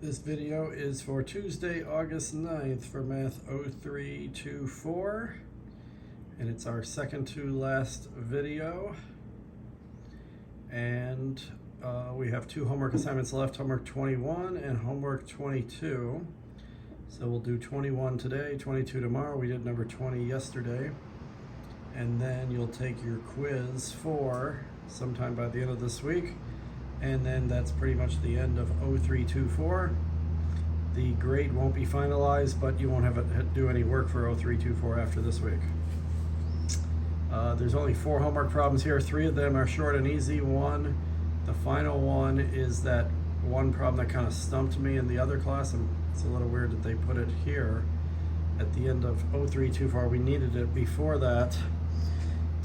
This video is for Tuesday, August 9th for Math 0324, and it's our second to last video. And we have two homework assignments left, homework 21 and homework 22. So we'll do 21 today, 22 tomorrow. We did number 20 yesterday. And then you'll take your quiz for sometime by the end of this week. And then that's pretty much the end of 0324. The grade won't be finalized, but you won't have to do any work for 0324 after this week. There's only 4 homework problems here. 3 of them are short and easy. The final one is that one problem that kind of stumped me in the other class, and it's a little weird that they put it here at the end of 0324. We needed it before that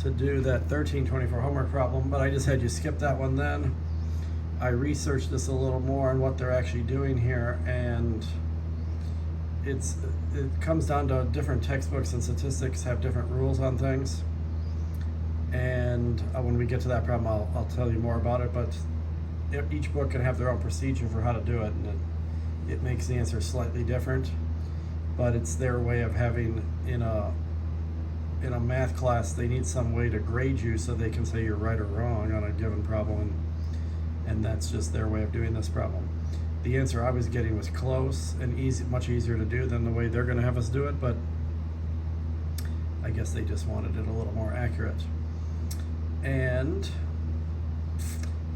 to do that 1324 homework problem, but I just had you skip that one then. I researched this a little more on what they're actually doing here, and it comes down to different textbooks, and statistics have different rules on things. And when we get to that problem, I'll tell you more about it, but each book can have their own procedure for how to do it, and it makes the answer slightly different, but it's their way of having, in a math class, they need some way to grade you so they can say you're right or wrong on a given problem, and that's just their way of doing this problem. The answer I was getting was close and much easier to do than the way they're going to have us do it, but I guess they just wanted it a little more accurate. And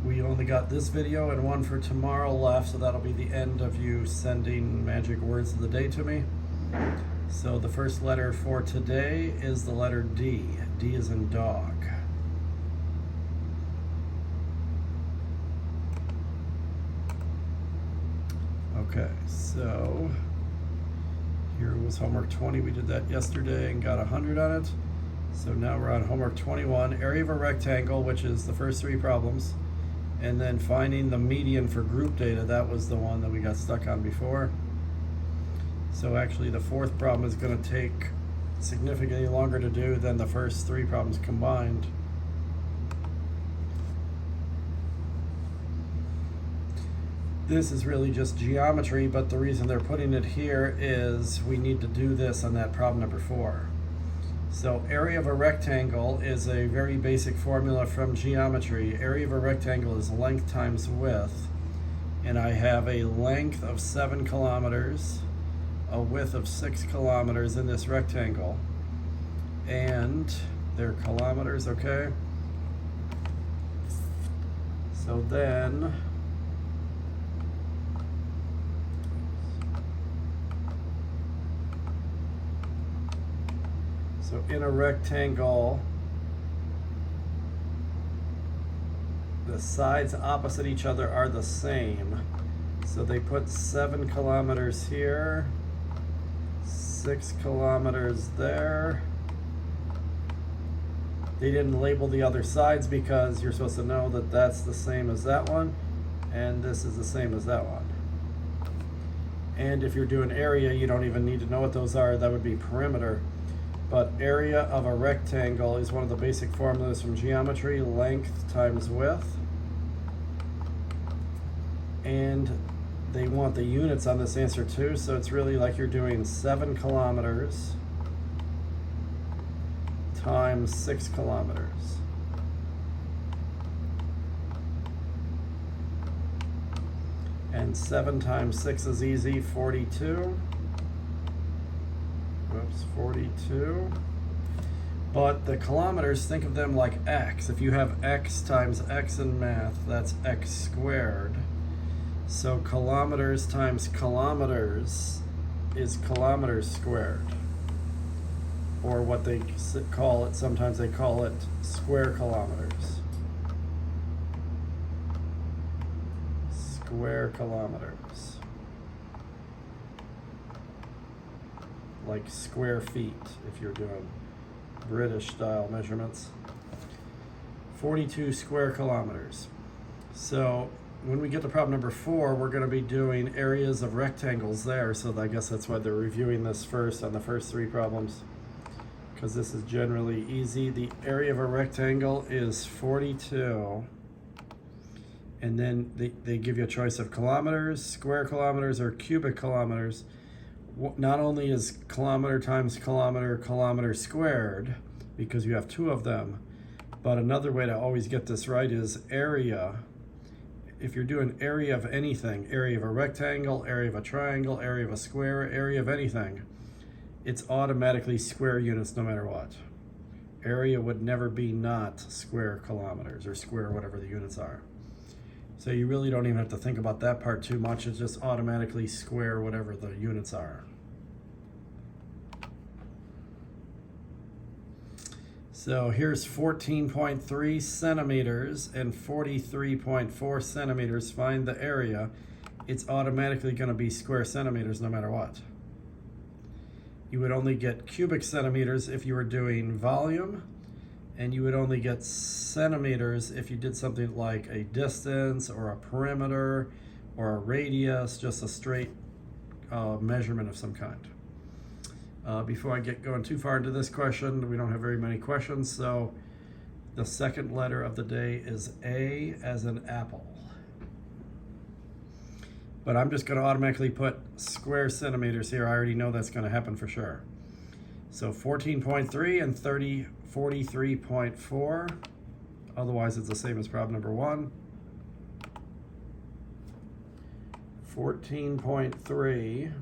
we only got this video and one for tomorrow left, so that'll be the end of you sending magic words of the day to me. So the first letter for today is the letter D. D is in dog. Okay, so here was homework 20. We did that yesterday and got 100 on it. So now we're on homework 21, area of a rectangle, which is the first 3 problems, and then finding the median for group data. That was the one that we got stuck on before. So actually the 4th problem is going to take significantly longer to do than the first 3 problems combined. This is really just geometry, but the reason they're putting it here is we need to do this on that problem number 4. So area of a rectangle is a very basic formula from geometry. Area of a rectangle is length times width, and I have a length of 7 kilometers, a width of 6 kilometers in this rectangle, and they're kilometers, okay? So then in a rectangle, the sides opposite each other are the same. So they put 7 kilometers here, 6 kilometers there. They didn't label the other sides because you're supposed to know that that's the same as that one, and this is the same as that one. And if you're doing area, you don't even need to know what those are. That would be perimeter. But area of a rectangle is one of the basic formulas from geometry, length times width. And they want the units on this answer too, so it's really like you're doing 7 kilometers times 6 kilometers. And 7 times 6 is easy, 42. Whoops, 42. But the kilometers, think of them like x. If you have x times x in math, that's x squared. So kilometers times kilometers is kilometers squared. Or what they call it, sometimes they call it square kilometers. Square kilometers. Like square feet if you're doing British style measurements. 42 square kilometers. So when we get to problem number 4, we're going to be doing areas of rectangles there. So I guess that's why they're reviewing this first on the first 3 problems, because this is generally easy. The area of a rectangle is 42, And then they give you a choice of kilometers, square kilometers, or cubic kilometers. Not only is kilometer times kilometer squared, because you have two of them, but another way to always get this right is area. If you're doing area of anything, area of a rectangle, area of a triangle, area of a square, area of anything, it's automatically square units no matter what. Area would never be not square kilometers or square whatever the units are. So you really don't even have to think about that part too much. It's just automatically square whatever the units are. So here's 14.3 centimeters and 43.4 centimeters. Find the area. It's automatically going to be square centimeters no matter what. You would only get cubic centimeters if you were doing volume, and you would only get centimeters if you did something like a distance or a perimeter or a radius, just a straight measurement of some kind. Before I get going too far into this question, we don't have very many questions, so the second letter of the day is A as in apple. But I'm just going to automatically put square centimeters here. I already know that's going to happen for sure. So 14.3 and 43.4. Otherwise, it's the same as problem number 1. 14.3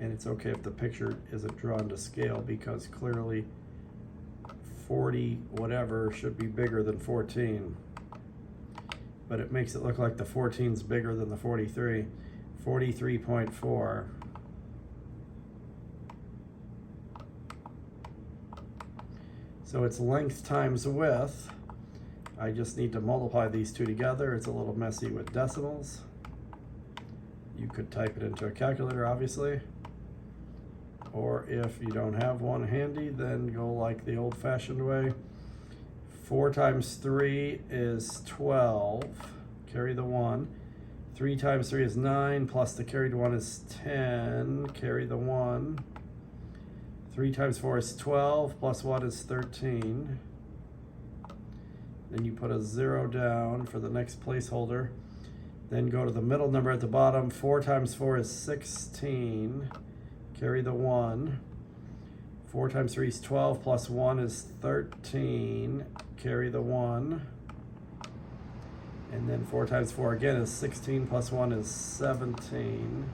and it's okay if the picture isn't drawn to scale, because clearly 40 whatever should be bigger than 14, but it makes it look like the 14 is bigger than the 43. 43.4. So it's length times width. I just need to multiply these two together. It's a little messy with decimals. You could type it into a calculator, obviously. Or if you don't have one handy, then go like the old-fashioned way. 4 times 3 is 12. Carry the 1. 3 times 3 is 9, plus the carried 1 is 10. Carry the 1. 3 times 4 is 12, plus 1 is 13. Then you put a 0 down for the next placeholder. Then go to the middle number at the bottom. 4 times 4 is 16. Carry the 1. 4 times 3 is 12, plus 1 is 13. Carry the 1. And then 4 times 4 again is 16, plus 1 is 17.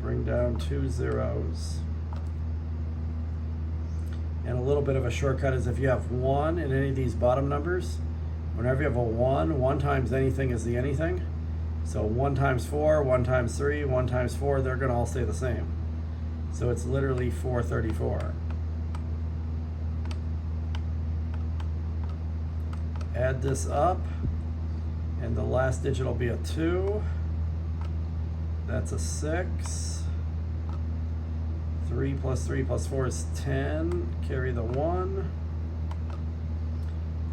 Bring down 2 zeros. And a little bit of a shortcut is if you have 1 in any of these bottom numbers, whenever you have a 1 times anything is the anything. So 1 times 4, 1 times 3, 1 times 4, they're going to all stay the same. So it's literally 434. Add this up, and the last digit will be a 2. That's a 6. 3 plus 3 plus 4 is 10. Carry the 1.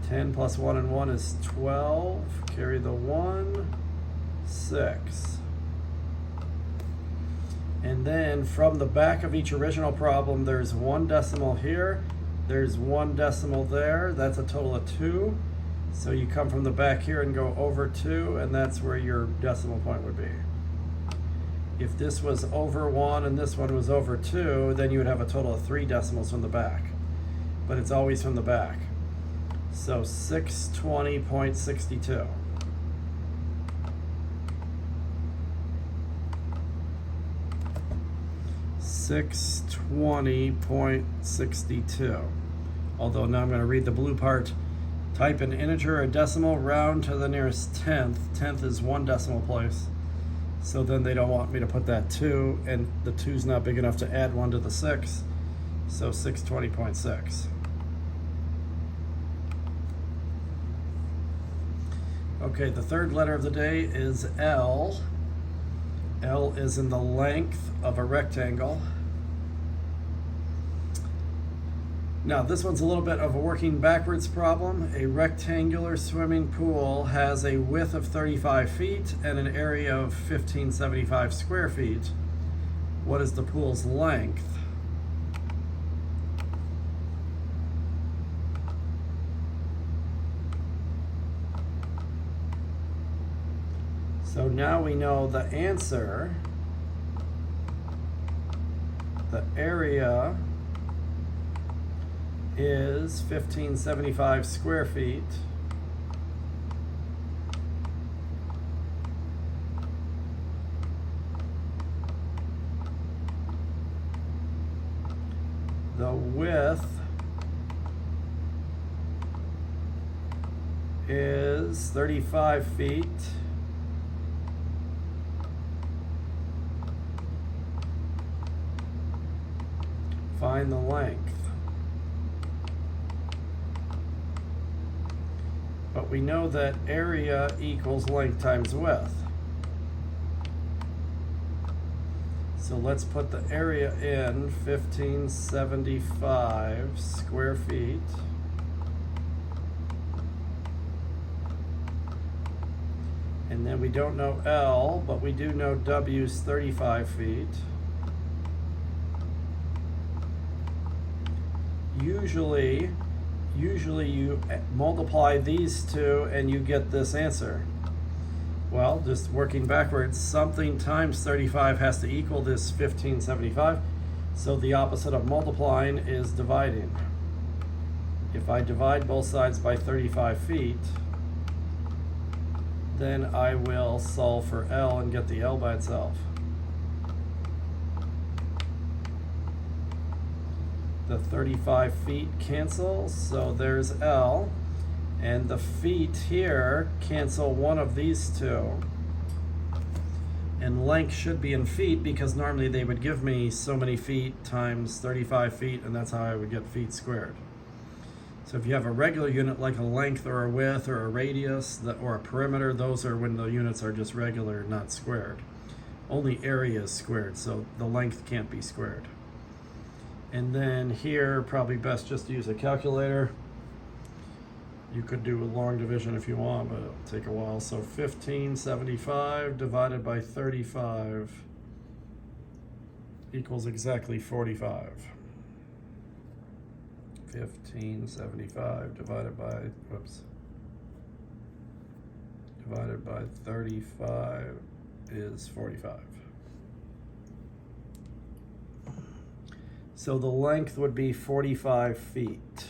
10 plus 1 and 1 is 12. Carry the 1. 6. And then from the back of each original problem, there's 1 decimal here, there's 1 decimal there. That's a total of 2. So you come from the back here and go over 2, and that's where your decimal point would be. If this was over 1 and this one was over 2, then you would have a total of 3 decimals from the back. But it's always from the back. So 620.62. $620.62. Although now I'm going to read the blue part. Type an integer or decimal, round to the nearest tenth. Tenth is 1 decimal place. So then they don't want me to put that 2, and the 2's not big enough to add 1 to the 6. So 620.6. Okay, the third letter of the day is L. L is in the length of a rectangle. Now this one's a little bit of a working backwards problem. A rectangular swimming pool has a width of 35 feet and an area of 1575 square feet. What is the pool's length? So now we know the answer. The area is 1575 square feet. The width is 35 feet. Find the length. But we know that area equals length times width. So let's put the area in 1575 square feet. And then we don't know L, but we do know W's 35 feet. Usually you multiply these two and you get this answer. Well, just working backwards, something times 35 has to equal this 1575. So the opposite of multiplying is dividing. If I divide both sides by 35 feet, then I will solve for L and get the L by itself. The 35 feet cancels, so there's L. And the feet here cancel one of these two. And length should be in feet because normally they would give me so many feet times 35 feet, and that's how I would get feet squared. So if you have a regular unit like a length or a width or a radius or a perimeter, those are when the units are just regular, not squared. Only area is squared, so the length can't be squared. And then here, probably best just to use a calculator. You could do a long division if you want, but it'll take a while. So 1575 divided by 35 equals exactly 45. 1575 divided by 35 is 45. So the length would be 45 feet.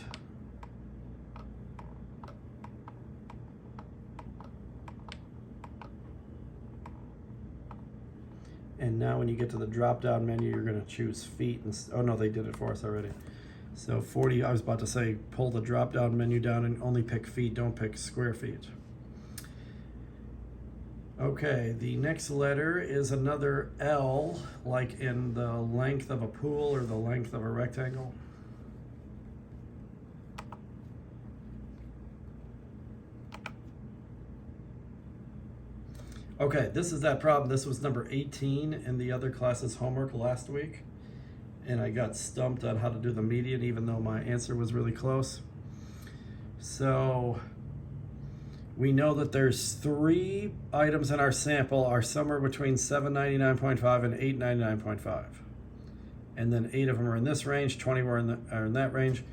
And now when you get to the drop-down menu, you're going to choose feet. Oh no, they did it for us already. So 40, I was about to say, pull the drop-down menu down and only pick feet, don't pick square feet. Okay, the next letter is another L, like in the length of a pool or the length of a rectangle. Okay, this is that problem. This was number 18 in the other class's homework last week. And I got stumped on how to do the median, even though my answer was really close. So we know that there's 3 items in our sample are somewhere between 799.5 and 899.5. And then 8 of them are in this range, 20 are in that range.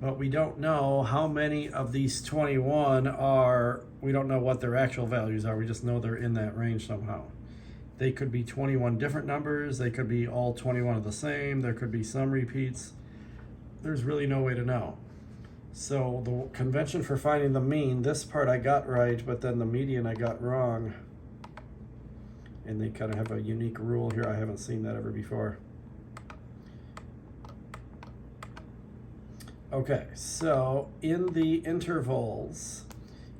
But we don't know how many of these 21 we don't know what their actual values are. We just know they're in that range somehow. They could be 21 different numbers. They could be all 21 of the same. There could be some repeats. There's really no way to know. So the convention for finding the mean, this part I got right, but then the median I got wrong. And they kind of have a unique rule here. I haven't seen that ever before. Okay, so in the intervals,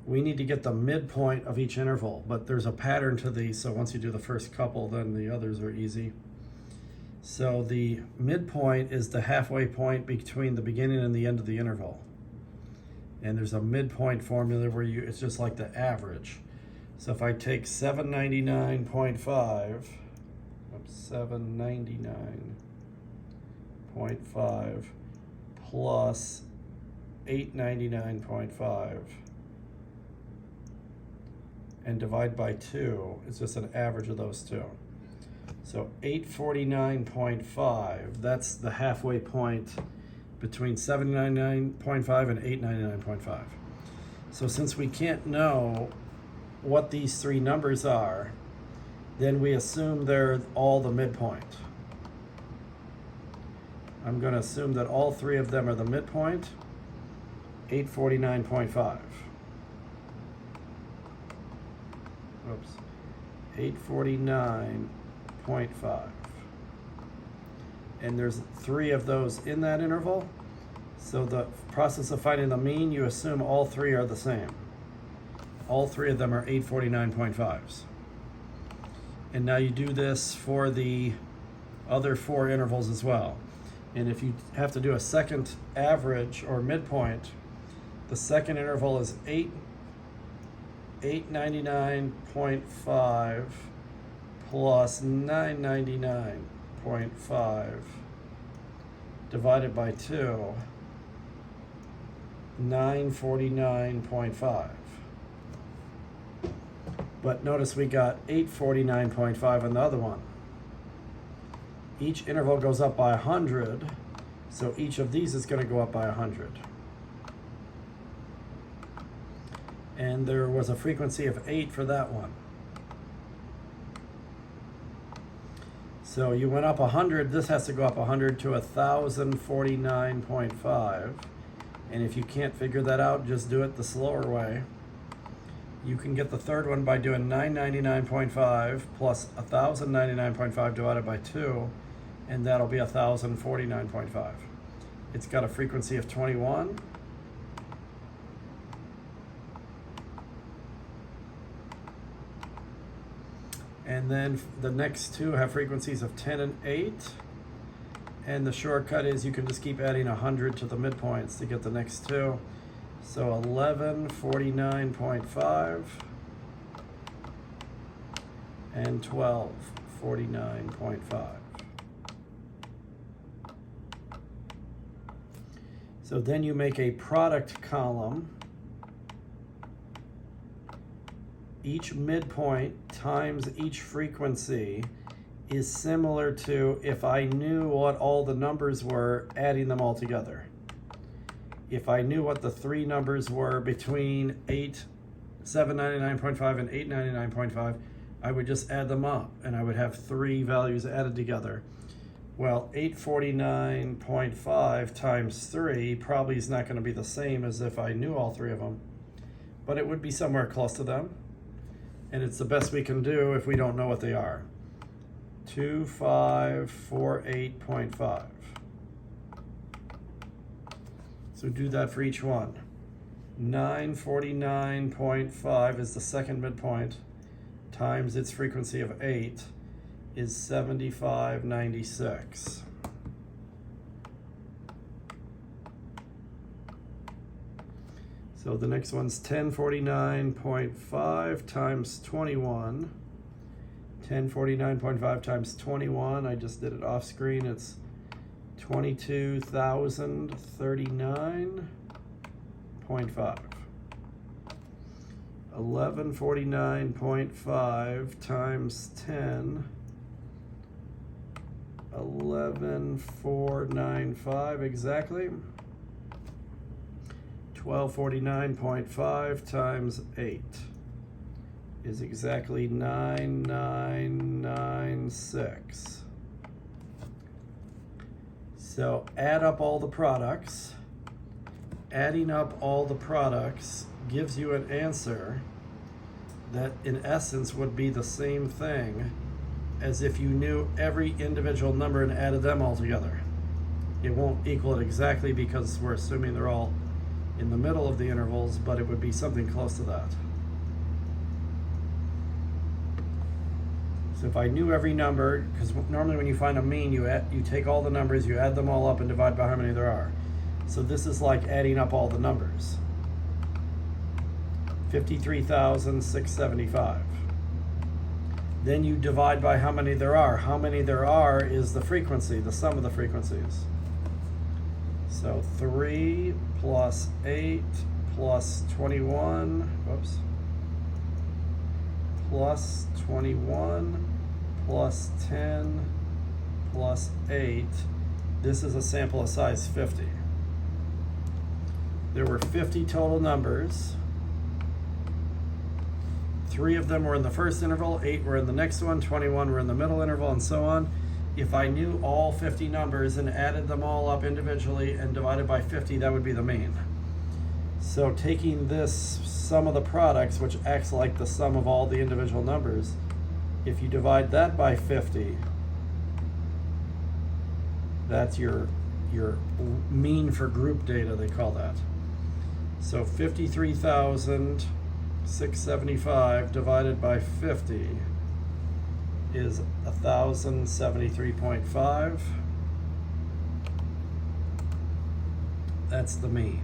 we need to get the midpoint of each interval, but there's a pattern to these, so once you do the first couple, then the others are easy. So the midpoint is the halfway point between the beginning and the end of the interval. And there's a midpoint formula where it's just like the average. So if I take 799.5 plus 899.5 and divide by 2, it's just an average of those two. So 849.5, that's the halfway point between 799.5 and 899.5. So since we can't know what these three numbers are, then we assume they're all the midpoint. I'm going to assume that all three of them are the midpoint, 849.5. Oops, 849.5. And there's three of those in that interval. So the process of finding the mean, you assume all three are the same. All three of them are 849.5s. And now you do this for the other four intervals as well. And if you have to do a second average or midpoint, the second interval is 899.5 plus 999.5 divided by 2, 949.5. But notice we got 849.5 on the other one. Each interval goes up by 100, so each of these is going to go up by 100. And there was a frequency of 8 for that one. So you went up 100, this has to go up 100 to 1,049.5. And if you can't figure that out, just do it the slower way. You can get the third one by doing 999.5 plus 1,099.5 divided by 2, and that'll be 1,049.5. It's got a frequency of 21. And then the next two have frequencies of 10 and 8. And the shortcut is you can just keep adding 100 to the midpoints to get the next two. So 1149.5 and 1249.5. So then you make a product column. Each midpoint times each frequency is similar to if I knew what all the numbers were, adding them all together. If I knew what the three numbers were between 799.5 and 899.5, I would just add them up and I would have three values added together. Well, 849.5 times 3 probably is not going to be the same as if I knew all three of them, but it would be somewhere close to them. And it's the best we can do if we don't know what they are. 2548.5. So do that for each one. 949.5 is the second midpoint, times its frequency of 8 is 7596. So the next one's 1049.5 times 21. 1049.5 times 21, I just did it off screen, it's 22,039.5. 1149.5 times 10, 11,495 exactly. 1249.5 times 8 is exactly 9996. So add up all the products. Adding up all the products gives you an answer that in essence would be the same thing as if you knew every individual number and added them all together. It won't equal it exactly because we're assuming they're all in the middle of the intervals, but it would be something close to that. So if I knew every number, because normally when you find a mean, you take all the numbers, you add them all up and divide by how many there are. So this is like adding up all the numbers. 53,675. Then you divide by how many there are. How many there are is the frequency, the sum of the frequencies. So 3 plus 8 plus 21, whoops, plus 21 plus 10 plus 8. This is a sample of size 50. There were 50 total numbers. 3 of them were in the first interval, 8 were in the next one, 21 were in the middle interval, and so on. If I knew all 50 numbers and added them all up individually and divided by 50, that would be the mean. So taking this sum of the products, which acts like the sum of all the individual numbers, if you divide that by 50, that's your mean for group data, they call that. So 53,675 divided by 50 is 1,073.5. That's the mean.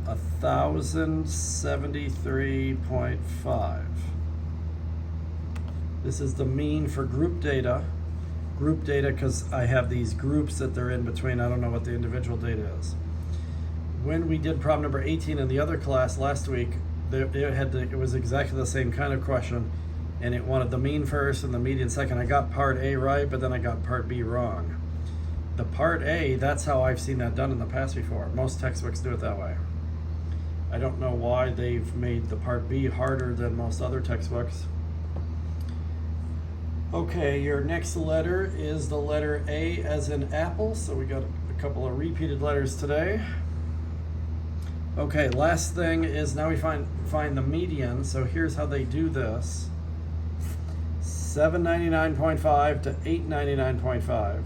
1,073.5. This is the mean for group data. Group data, because I have these groups that they're in between. I don't know what the individual data is. When we did problem number 18 in the other class last week, it was exactly the same kind of question, and it wanted the mean first and the median second. I got part A right, but then I got part B wrong. The part A, that's how I've seen that done in the past before. Most textbooks do it that way. I don't know why they've made the part B harder than most other textbooks. Okay, your next letter is the letter A as in apple, so we got a couple of repeated letters today. Okay, last thing is now we find the median. So here's how they do this. 799.5 to 899.5.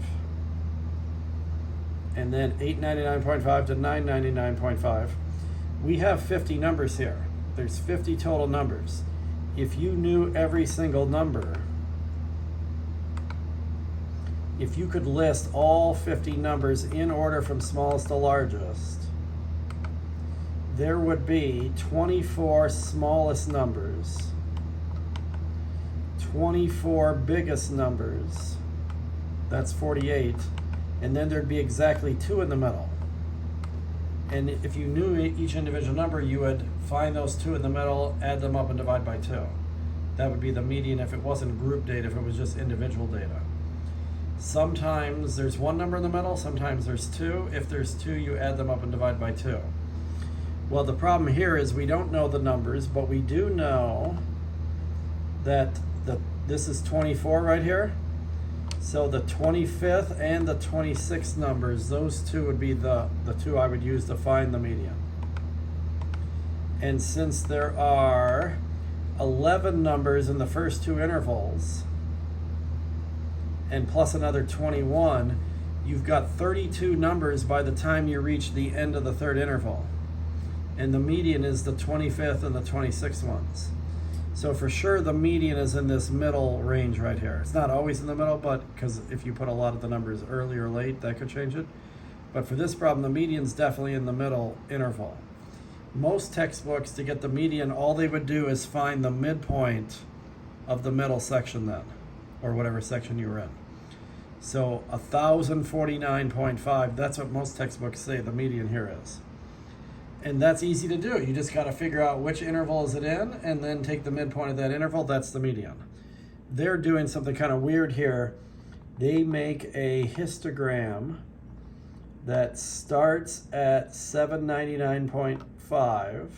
And then 899.5 to 999.5. We have 50 numbers here. There's 50 total numbers. If you knew every single number, if you could list all 50 numbers in order from smallest to largest, there would be 24 smallest numbers, 24 biggest numbers, that's 48, and then there'd be exactly 2 in the middle. And if you knew each individual number, you would find those 2 in the middle, add them up, and divide by 2. That would be the median if it wasn't group data, if it was just individual data. Sometimes there's 1 number in the middle, sometimes there's 2. If there's 2, you add them up and divide by 2. Well, the problem here is we don't know the numbers, but we do know that this is 24 right here. So the 25th and the 26th numbers, those 2 would be the 2 I would use to find the median. And since there are 11 numbers in the first 2 intervals, and plus another 21, you've got 32 numbers by the time you reach the end of the 3rd interval. And the median is the 25th and the 26th ones. So for sure the median is in this middle range right here. It's not always in the middle, but because if you put a lot of the numbers early or late, that could change it. But for this problem, the median's definitely in the middle interval. Most textbooks, to get the median, all they would do is find the midpoint of the middle section then, or whatever section you were in. So 1,049.5, that's what most textbooks say the median here is. And that's easy to do. You just got to figure out which interval is it in and then take the midpoint of that interval. That's the median. They're doing something kind of weird here. They make a histogram that starts at 799.5.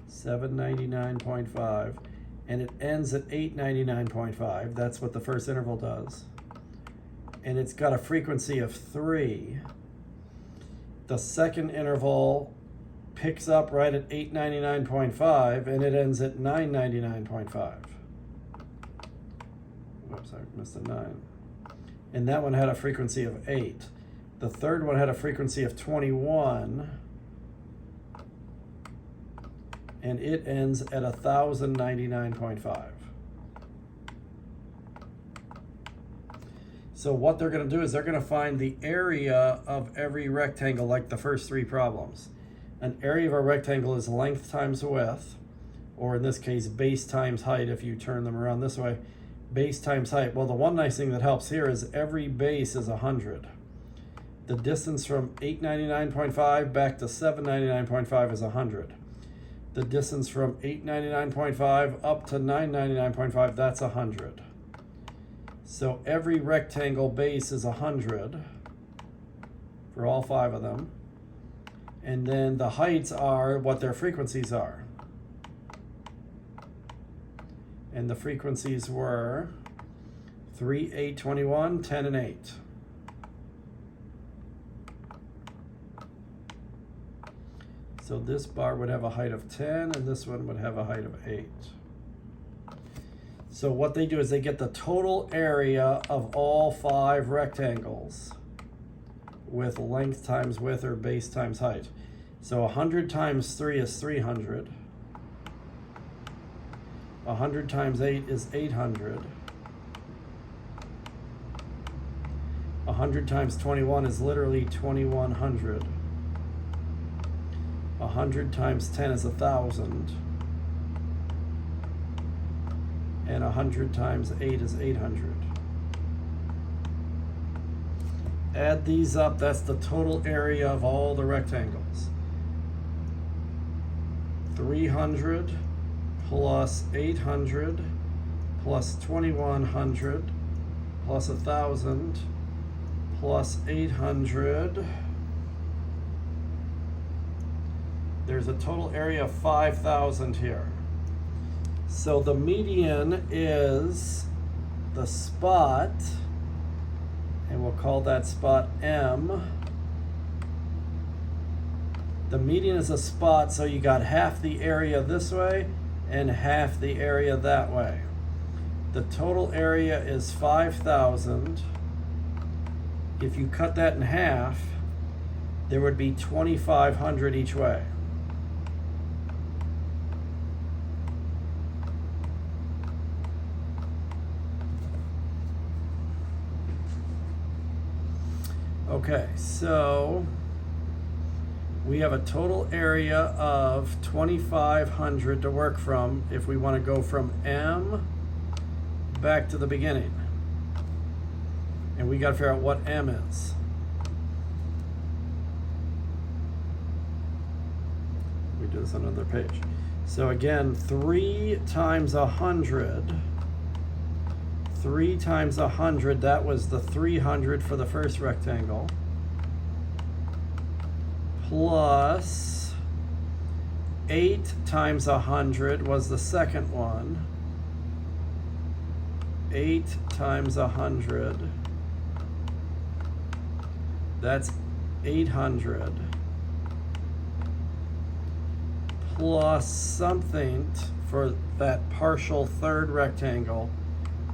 799.5, and it ends at 899.5. That's what the first interval does. And it's got a frequency of 3. The second interval picks up right at 899.5, and it ends at 999.5. Whoops, I missed a 9. And that one had a frequency of 8. The third one had a frequency of 21. And it ends at 1,099.5. So what they're going to do is they're going to find the area of every rectangle, like the first 3 problems. An area of a rectangle is length times width, or in this case, base times height if you turn them around this way. Base times height. Well, the one nice thing that helps here is every base is 100. The distance from 899.5 back to 799.5 is 100. The distance from 899.5 up to 999.5, that's 100. So every rectangle base is 100 for all 5 of them. And then the heights are what their frequencies are. And the frequencies were 3, 8, 21, 10, and 8. So this bar would have a height of 10, and this one would have a height of 8. So what they do is they get the total area of all 5 rectangles with length times width or base times height. So 100 times 3 is 300. 100 times 8 is 800. 100 times 21 is literally 2100. 100 times 10 is 1,000. And 100 times 8 is 800. Add these up, that's the total area of all the rectangles. 300 plus 800 plus 2100 plus 1,000 plus 800. There's a total area of 5,000 here. So the median is the spot, and we'll call that spot M. The median is a spot, so you got half the area this way and half the area that way. The total area is 5,000. If you cut that in half, there would be 2,500 each way. Okay, so we have a total area of 2,500 to work from if we want to go from M back to the beginning. And we got to figure out what M is. We do this on another page. So again, 3 times 100. 3 times 100, that was the 300 for the first rectangle. Plus 8 times 100 was the second one. 8 times 100. That's 800. Plus something for that partial third rectangle.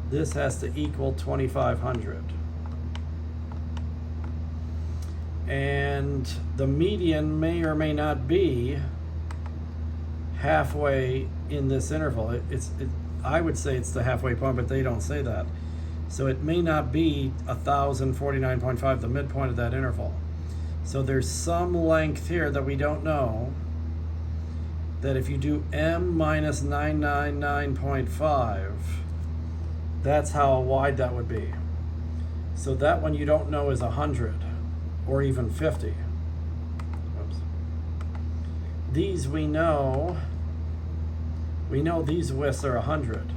This has to equal 2,500. And the median may or may not be halfway in this interval. I would say it's the halfway point, but they don't say that. So it may not be 1,049.5, the midpoint of that interval. So there's some length here that we don't know, that if you do M minus 999.5, that's how wide that would be. So that one you don't know is 100 or even 50. Oops. These we know these widths are 100.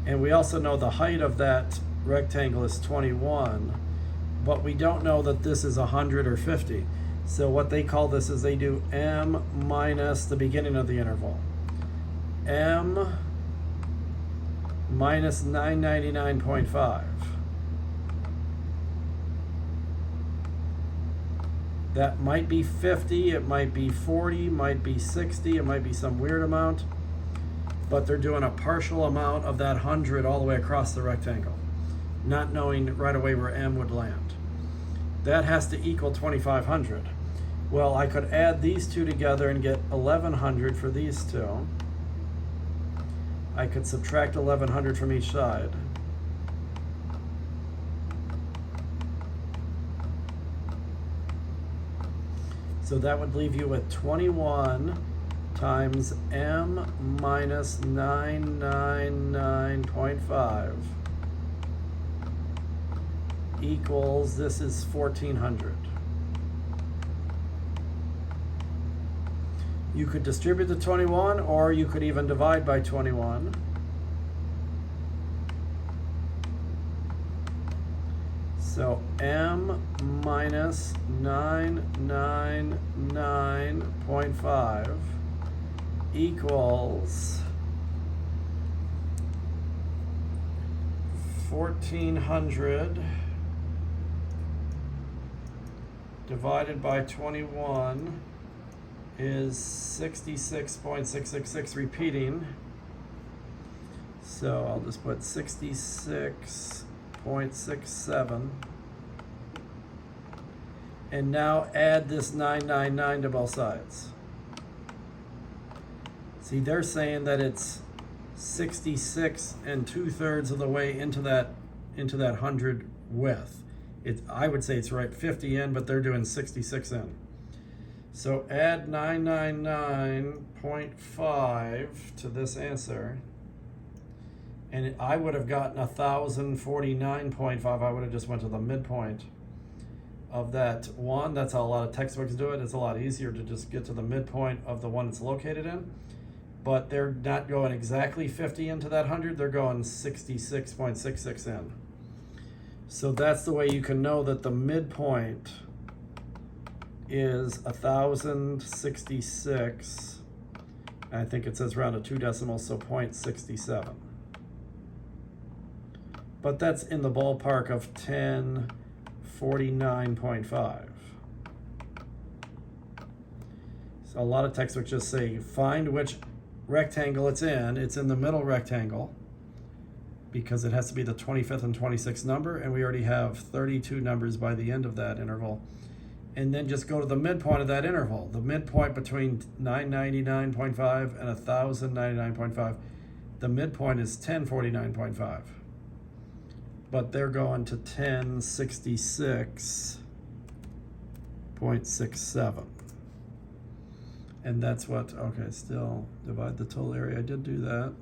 And we also know the height of that rectangle is 21, but we don't know that this is 100 or 50. So what they call this is they do M minus the beginning of the interval. M minus 999.5. That might be 50, it might be 40, might be 60, it might be some weird amount, but they're doing a partial amount of that 100 all the way across the rectangle, not knowing right away where M would land. That has to equal 2,500. Well, I could add these two together and get 1,100 for these two. I could subtract 1,100 from each side. So that would leave you with 21 times M minus 999.5 equals, this is 1,400. You could distribute the 21, or you could even divide by 21. So m minus 999.5 equals 1400 divided by 21 is 66.666 repeating. So I'll just put 66.67. And now add this 999 to both sides. See, they're saying that it's 66 2/3 of the way into that 100 width. I would say it's right 50 in, but they're doing 66 in. So add 999.5 to this answer, and I would have gotten 1049.5. I would have just went to the midpoint of that one. That's how a lot of textbooks do it. It's a lot easier to just get to the midpoint of the one it's located in. But they're not going exactly 50 into that 100. They're going 66.66 in. So that's the way you can know that the midpoint is 1066. I think it says round to 2 decimals, so 0.67. But that's in the ballpark of 1049.5. So a lot of textbooks just say find which rectangle it's in. It's in the middle rectangle because it has to be the 25th and 26th number, and we already have 32 numbers by the end of that interval. And then just go to the midpoint of that interval, the midpoint between 999.5 and 1099.5. The midpoint is 1049.5. But they're going to 1066.67. And that's what, okay, still divide the total area. I did do that.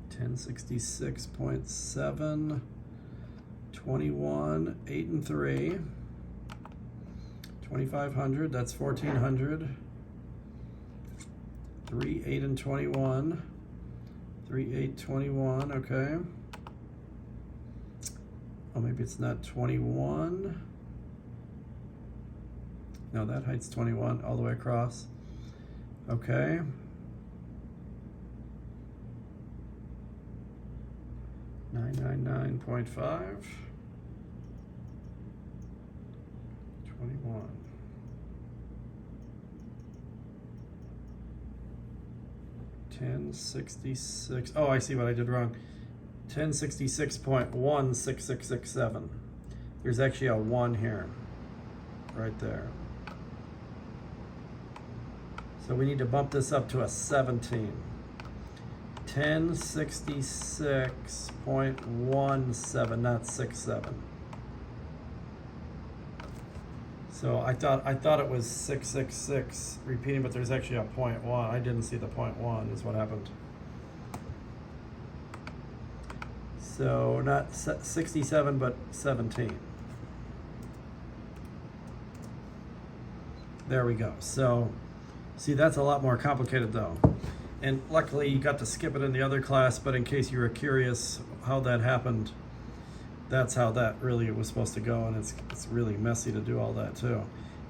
1066.7, 21, 8 and 3, 2500, that's 1400, 3, 8 and 21, 3, 8, 21, okay. Oh, maybe it's not 21. No, that height's 21 all the way across. Okay. $999.5. 21. $1066. Oh, I see what I did wrong. 1066.16667. There's actually a 1 here, right there. So we need to bump this up to a 17. 1066.17, not 67. So I thought it was 666 repeating, but there's actually a 0.1. I didn't see the 0.1 is what happened. So not 67, but 17. There we go. So see, that's a lot more complicated though. And luckily you got to skip it in the other class, but in case you were curious how that happened, that's how that really was supposed to go, and it's really messy to do all that too.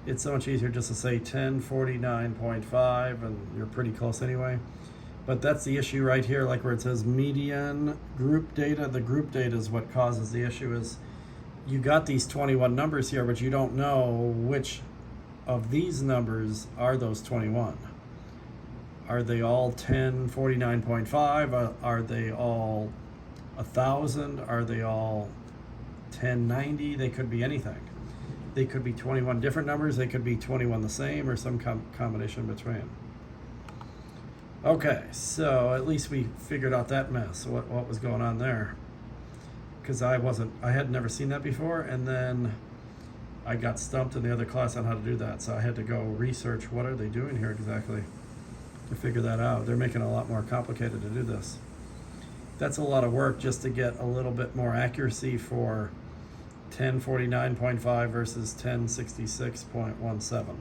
It's so much easier just to say 1049.5 and you're pretty close anyway. But that's the issue right here, like where it says median group data. The group data is what causes the issue. Is you got these 21 numbers here, but you don't know which of these numbers are those 21. Are they all 1049.5? Are they all 1,000? Are they all 1090? They could be anything. They could be 21 different numbers. They could be 21 the same, or some combination between. Okay, so at least we figured out that mess, what was going on there. Because I had never seen that before, and then I got stumped in the other class on how to do that. So I had to go research what are they doing here exactly to figure that out. They're making it a lot more complicated to do this. That's a lot of work just to get a little bit more accuracy for 1049.5 versus 1066.17.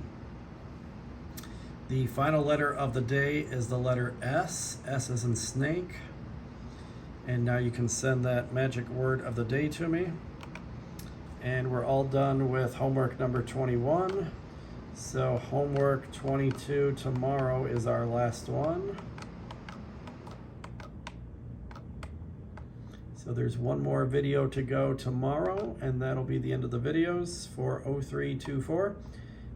The final letter of the day is the letter S. S as in snake. And now you can send that magic word of the day to me. And we're all done with homework number 21. So homework 22 tomorrow is our last one. So there's one more video to go tomorrow, and that'll be the end of the videos for 0324.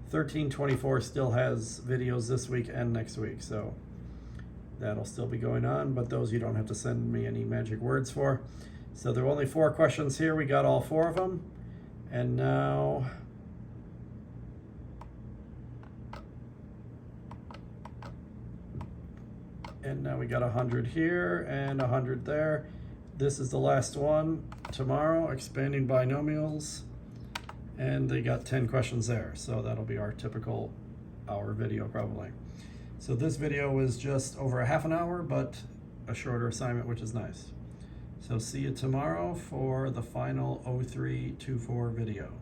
1324 still has videos this week and next week, so that'll still be going on, but those you don't have to send me any magic words for. So there are only 4 questions here. We got all 4 of them. And now we got 100 here and 100 there. This is the last one tomorrow, expanding binomials, and they got 10 questions there. So that'll be our typical hour video probably. So this video was just over a half an hour, but a shorter assignment, which is nice. So see you tomorrow for the final 0324 video.